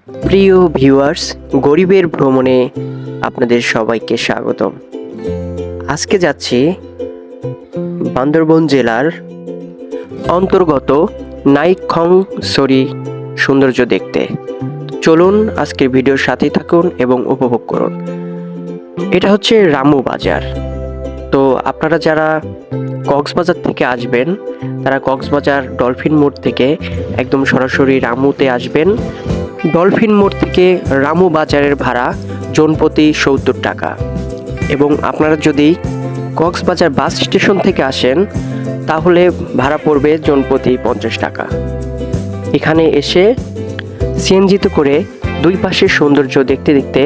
প্রিয় ভিউয়ার্স, গরিবের ভ্রমণে আপনাদের সবাইকে স্বাগতম। আজকে যাচ্ছি বান্দরবন জেলার অন্তর্গত নাইক্ষ্যংছড়ি সৌন্দর্য দেখতে। চলুন আজকের ভিডিওর সাথেই থাকুন এবং উপভোগ করুন। এটা হচ্ছে রামু বাজার। তো আপনারা যারা কক্সবাজার থেকে আসবেন তারা কক্সবাজার ডলফিন মোড় থেকে একদম সরাসরি রামুতে আসবেন। ডলফিন মোড় থেকে রামু বাজারের ভাড়া জনপ্রতি ৭০ টাকা, এবং আপনারা যদি কক্সবাজার বাস স্টেশন থেকে আসেন তাহলে ভাড়া পড়বে জনপ্রতি ৫০ টাকা। এখানে এসে সিএনজিতে করে দুই পাশের সৌন্দর্য দেখতে দেখতে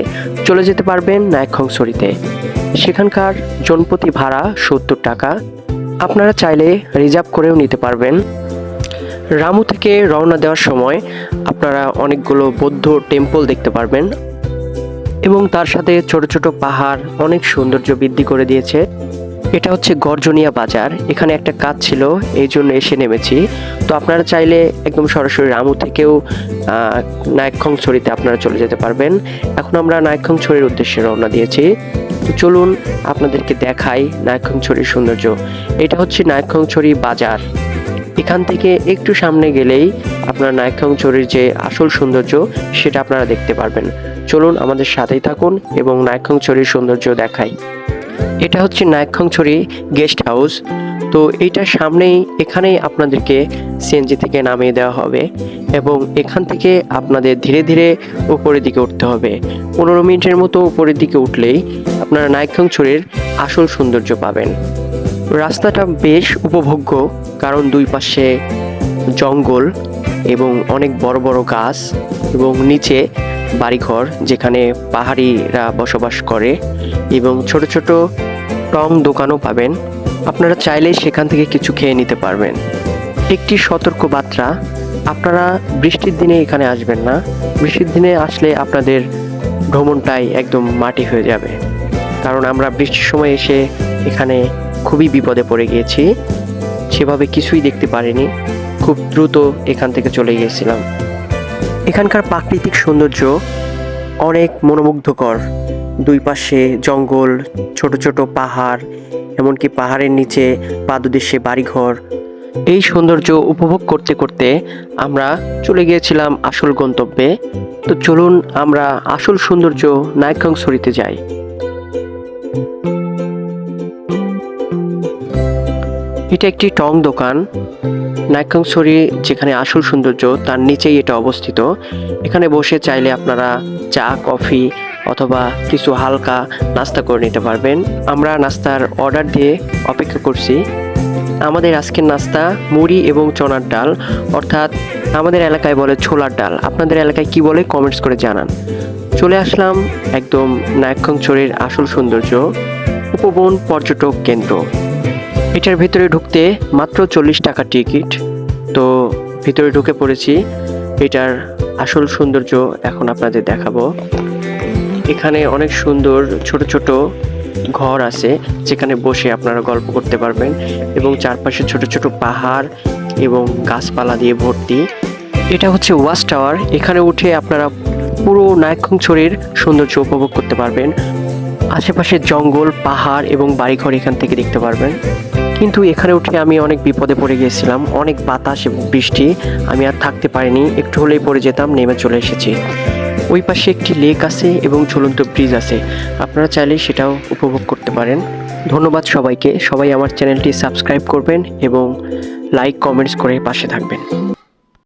চলে যেতে পারবেন নাইক্ষ্যংছড়িতে। সেখানকার জনপ্রতি ভাড়া ৭০ টাকা। আপনারা চাইলে রিজার্ভ করেও নিতে পারবেন। রামু থেকে রওনা দেওয়ার সময় আপনারা অনেকগুলো বৌদ্ধ টেম্পল দেখতে পারবেন এবং তার সাথে ছোট ছোট পাহাড় অনেক সৌন্দর্য বৃদ্ধি করে দিয়েছে। এটা হচ্ছে গর্জনিয়া বাজার। এখানে একটা কাজ ছিল, এই জন্য এসে নেমেছি। তো আপনারা চাইলে একদম সরাসরি রামু থেকেও নাইক্ষ্যংছড়িতে আপনারা চলে যেতে পারবেন। এখন আমরা নাইক্ষ্যংছড়ির উদ্দেশ্যে রওনা দিয়েছি। তো চলুন আপনাদেরকে দেখাই নাইক্ষ্যংছড়ির সৌন্দর্য। এটা হচ্ছে নাইক্ষ্যংছড়ি বাজার। এখান থেকে একটু সামনে গেলেই আপনার নাইক্ষ্যংছড়ির যে আসল সৌন্দর্য সেটা আপনারা দেখতে পারবেন। চলুন আমাদের সাথেই থাকুন এবং নাইক্ষ্যংছড়ির সৌন্দর্য দেখাই। এটা হচ্ছে নাইক্ষ্যংছড়ি গেস্ট হাউস। তো এইটার সামনেই এখানেই আপনাদেরকে সিএনজি থেকে নামিয়ে দেওয়া হবে এবং এখান থেকে আপনাদের ধীরে ধীরে উপরের দিকে উঠতে হবে। ১৫ মিনিটের মতো উপরের দিকে উঠলেই আপনারা নাইক্ষ্যংছড়ির আসল সৌন্দর্য পাবেন। রাস্তাটা বেশ উপভোগ্য, কারণ দুই পাশে জঙ্গল এবং অনেক বড় বড় গাছ এবং নিচে বাড়িঘর যেখানে পাহাড়িরা বসবাস করে, এবং ছোট ছোট টং দোকানও পাবেন। আপনারা চাইলে সেখান থেকে কিছু খেয়ে নিতে পারবেন। একটি সতর্ক বার্তা, আপনারা বৃষ্টির দিনে এখানে আসবেন না। বৃষ্টির দিনে আসলে আপনাদের ভ্রমণটাই একদম মাটি হয়ে যাবে, কারণ আমরা বৃষ্টির সময় এসে এখানে খুবই বিপদে পড়ে গিয়েছি। সেভাবে কিছুই দেখতে পারিনি, খুব দ্রুত এখান থেকে চলে গিয়েছিলাম। এখানকার প্রাকৃতিক সৌন্দর্য অনেক মনোমুগ্ধকর। দুই পাশে জঙ্গল, ছোট ছোট পাহাড়, এমনকি পাহাড়ের নিচে পাদদেশে বাড়িঘর। এই সৌন্দর্য উপভোগ করতে করতে আমরা চলে গিয়েছিলাম আসল গন্তব্যে। তো চলুন আমরা আসল সৌন্দর্য নাইক্ষ্যংছড়িতে যাই। এটা একটি টং দোকান। নাইক্ষ্যংছড়ি যেখানে আসল সৌন্দর্য তার নিচেই এটা অবস্থিত। এখানে বসে চাইলে আপনারা চা, কফি অথবা কিছু হালকা নাস্তা করে নিতে পারবেন। আমরা নাস্তার অর্ডার দিয়ে অপেক্ষা করছি। আমাদের আজকের নাস্তা মুড়ি এবং চনার ডাল, অর্থাৎ আমাদের এলাকায় বলে ছোলার ডাল। আপনাদের এলাকায় কি বলে কমেন্টস করে জানান। চলে আসলাম একদম নাইক্ষ্যংছড়ির আসল সৌন্দর্য উপবন পর্যটক কেন্দ্র। এটার ভেতরে ঢুকতে মাত্র ৪০ টাকা টিকিট। তো ভিতরে ঢুকে পড়েছি। এটার আসল সৌন্দর্য এখন আপনাদের দেখাবো। এখানে অনেক সুন্দর ছোট ছোট ঘর আছে যেখানে বসে আপনারা গল্প করতে পারবেন, এবং চারপাশে ছোট ছোট পাহাড় এবং গাছপালা দিয়ে ভর্তি। এটা হচ্ছে ওয়াচ টাওয়ার। এখানে উঠে আপনারা পুরো নাইক্ষ্যংছড়ির সৌন্দর্য উপভোগ করতে পারবেন। আশেপাশে জঙ্গল, পাহাড় এবং বাড়িঘর এখান থেকে দেখতে পারবেন। কিন্তু এখানে উঠে আমি অনেক বিপদে পড়ে গিয়েছিলাম। অনেক বাতাস এবং বৃষ্টি, আমি আর থাকতে পারিনি। একটু হলেই পড়ে যেতাম, নেমে চলে এসেছি। ওই পাশে একটি লেক আছে এবং ঝুলন্ত ব্রিজ আছে, আপনারা চাইলে সেটাও উপভোগ করতে পারেন। ধন্যবাদ সবাইকে। সবাই আমার চ্যানেলটি সাবস্ক্রাইব করবেন এবং লাইক কমেন্টস করে পাশে থাকবেন।